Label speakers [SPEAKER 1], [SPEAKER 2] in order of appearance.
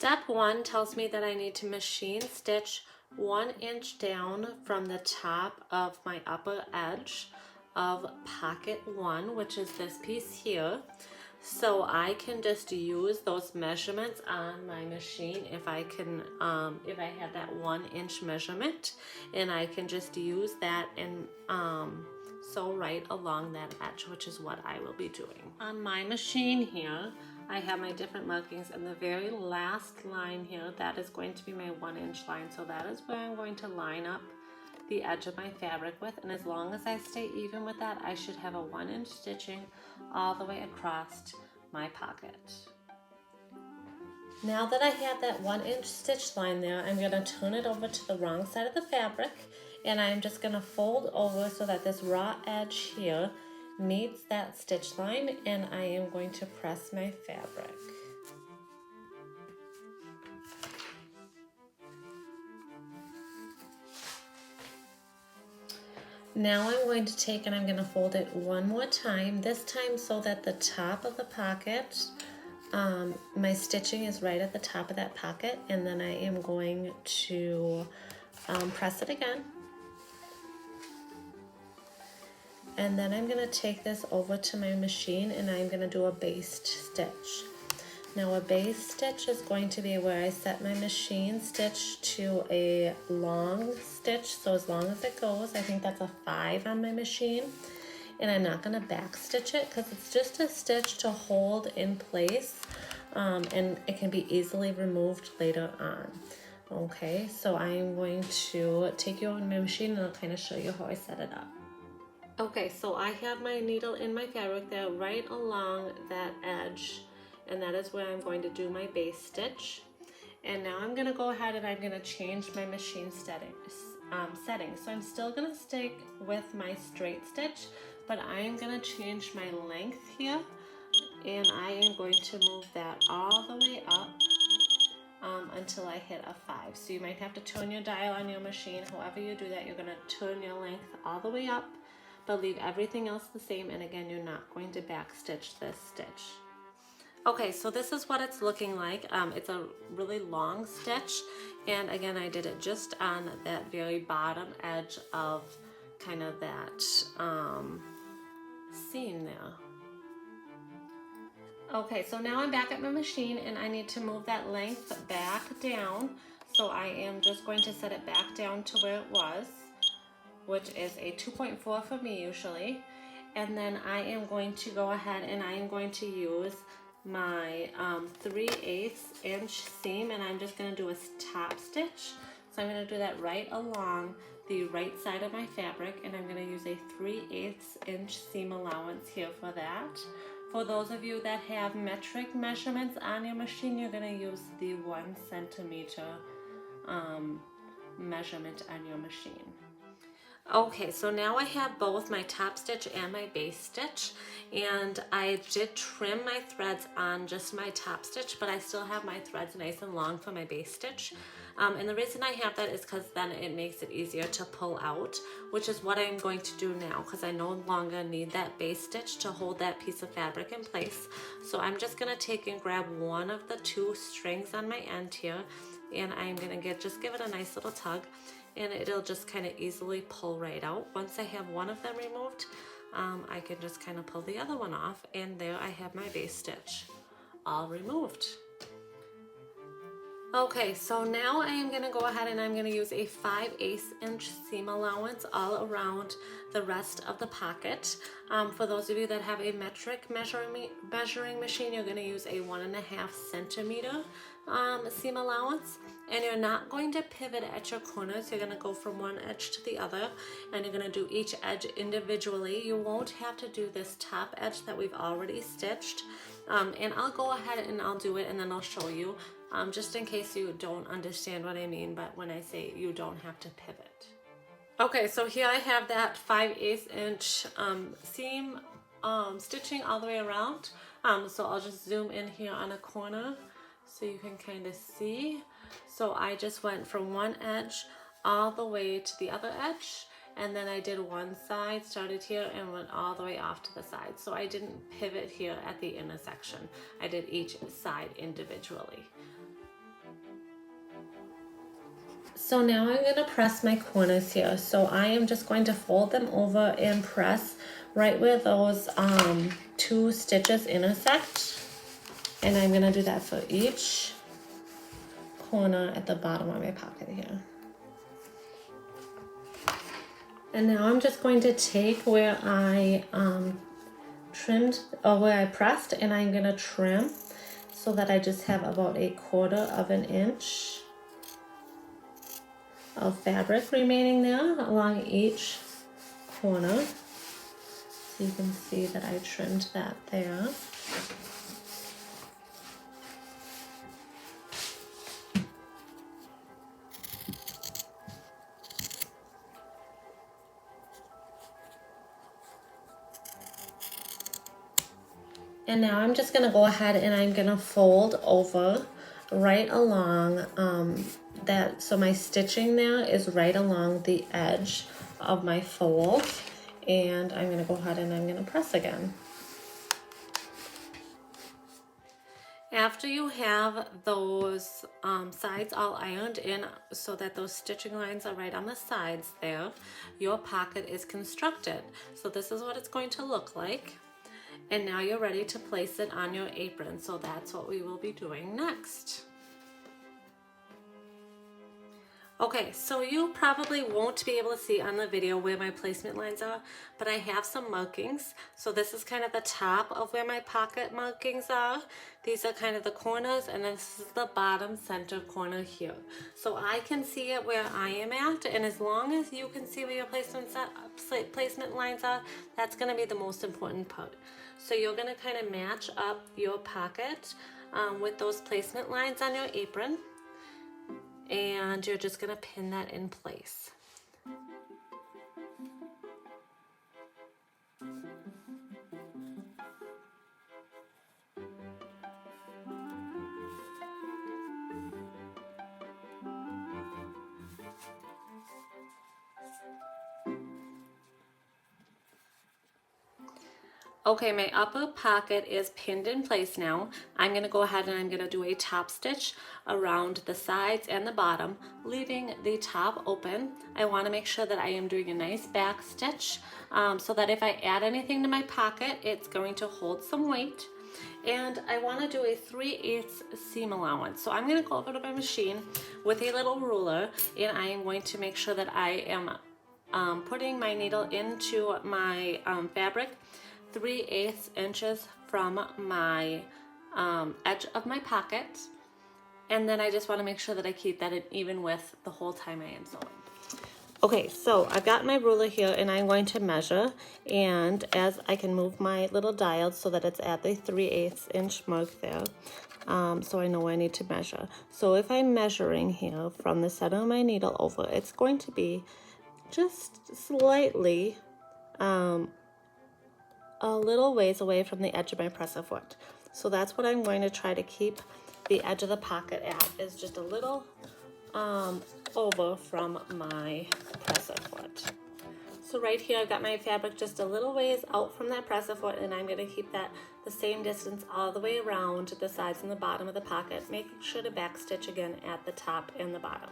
[SPEAKER 1] Step 1 tells me that I need to machine stitch 1 inch down from the top of my upper edge of pocket 1, which is this piece here. So I can just use those measurements on my machine if I have that 1 inch measurement, and I can just use that and sew right along that edge, which is what I will be doing. On my machine here, I have my different markings, and the very last line here, that is going to be my 1 inch line. So that is where I'm going to line up the edge of my fabric with, and as long as I stay even with that, I should have a 1 inch stitching all the way across my pocket. Now that I have that 1 inch stitch line there, I'm going to turn it over to the wrong side of the fabric, and I'm just going to fold over so that this raw edge here meets that stitch line, and I am going to press my fabric. Now I'm going to take and I'm going to fold it one more time, this time so that the top of the pocket, my stitching is right at the top of that pocket, and then I am going to press it again. And then I'm going to take this over to my machine and I'm going to do a based stitch. Now a base stitch is going to be where I set my machine stitch to a long stitch, so as long as it goes. I think that's a 5 on my machine. And I'm not going to back stitch it because it's just a stitch to hold in place, and it can be easily removed later on. Okay, so I am going to take you over to my machine and I'll kind of show you how I set it up. Okay, so I have my needle in my fabric there right along that edge, and that is where I'm going to do my base stitch. And now I'm going to go ahead and I'm going to change my machine setting. So I'm still going to stick with my straight stitch, but I am going to change my length here, and I am going to move that all the way up until I hit a 5. So you might have to turn your dial on your machine. However you do that, you're going to turn your length all the way up, but leave everything else the same, and again, you're not going to back stitch this stitch. Okay, so this is what it's looking like. It's a really long stitch, and again, I did it just on that very bottom edge of kind of that seam there. Okay, so now I'm back at my machine and I need to move that length back down. So I am just going to set it back down to where it was, which is a 2.4 for me usually. And then I am going to go ahead and I am going to use my 3/8 inch seam, and I'm just going to do a top stitch. So I'm going to do that right along the right side of my fabric, and I'm going to use a 3/8 inch seam allowance here for that. For those of you that have metric measurements on your machine, you're going to use the 1 centimeter measurement on your machine. Okay, so now I have both my top stitch and my base stitch, and I did trim my threads on just my top stitch, but I still have my threads nice and long for my base stitch. And the reason I have that is because then it makes it easier to pull out, which is what I'm going to do now, because I no longer need that base stitch to hold that piece of fabric in place. So I'm just going to take and grab one of the 2 strings on my end here, and I'm going to just give it a nice little tug, and it'll just kind of easily pull right out. Once I have one of them removed, I can just kind of pull the other one off, and there I have my base stitch all removed. Okay, so now I am going to go ahead and I'm going to use a 5/8 inch seam allowance all around the rest of the pocket. For those of you that have a metric measuring machine, you're going to use a 1.5 centimeter seam allowance, and you're not going to pivot at your corners. You're going to go from one edge to the other, and you're going to do each edge individually. You won't have to do this top edge that we've already stitched, and I'll go ahead and I'll do it, and then I'll show you. Just in case you don't understand what I mean, but when I say you don't have to pivot. Okay, so here I have that 5/8 inch seam stitching all the way around. So I'll just zoom in here on a corner so you can kind of see. So I just went from one edge all the way to the other edge, and then I did one side, started here and went all the way off to the side. So I didn't pivot here at the intersection. I did each side individually. So now I'm going to press my corners here. So I am just going to fold them over and press right where those 2 stitches intersect. And I'm going to do that for each corner at the bottom of my pocket here. And now I'm just going to take where I trimmed, or where I pressed, and I'm going to trim so that I just have about 1/4 of an inch of fabric remaining there along each corner. So you can see that I trimmed that there. And now I'm just going to go ahead and I'm going to fold over right along that. So my stitching there is right along the edge of my fold. And I'm going to go ahead and I'm going to press again. After you have those sides all ironed in so that those stitching lines are right on the sides there, your pocket is constructed. So this is what it's going to look like. And now you're ready to place it on your apron. So that's what we will be doing next. Okay, so you probably won't be able to see on the video where my placement lines are, but I have some markings. So this is kind of the top of where my pocket markings are. These are kind of the corners, and this is the bottom center corner here. So I can see it where I am at, and as long as you can see where your placement lines are, that's gonna be the most important part. So you're gonna kind of match up your pocket with those placement lines on your apron, and you're just gonna pin that in place. Okay, my upper pocket is pinned in place now. I'm going to go ahead and I'm going to do a top stitch around the sides and the bottom, leaving the top open. I want to make sure that I am doing a nice back stitch so that if I add anything to my pocket, it's going to hold some weight. And I want to do a 3/8 seam allowance. So I'm going to go over to my machine with a little ruler, and I am going to make sure that I am putting my needle into my fabric 3/8 inches from my edge of my pocket, and then I just want to make sure that I keep that an even width the whole time I am sewing. Okay, so I've got my ruler here and I'm going to measure, and as I can move my little dial so that it's at the 3/8 inch mark there, so I know I need to measure. So if I'm measuring here from the center of my needle over, it's going to be just slightly a little ways away from the edge of my presser foot. So that's what I'm going to try to keep the edge of the pocket at, is just a little over from my presser foot. So right here I've got my fabric just a little ways out from that presser foot, and I'm going to keep that the same distance all the way around the sides and the bottom of the pocket, making sure to back stitch again at the top and the bottom.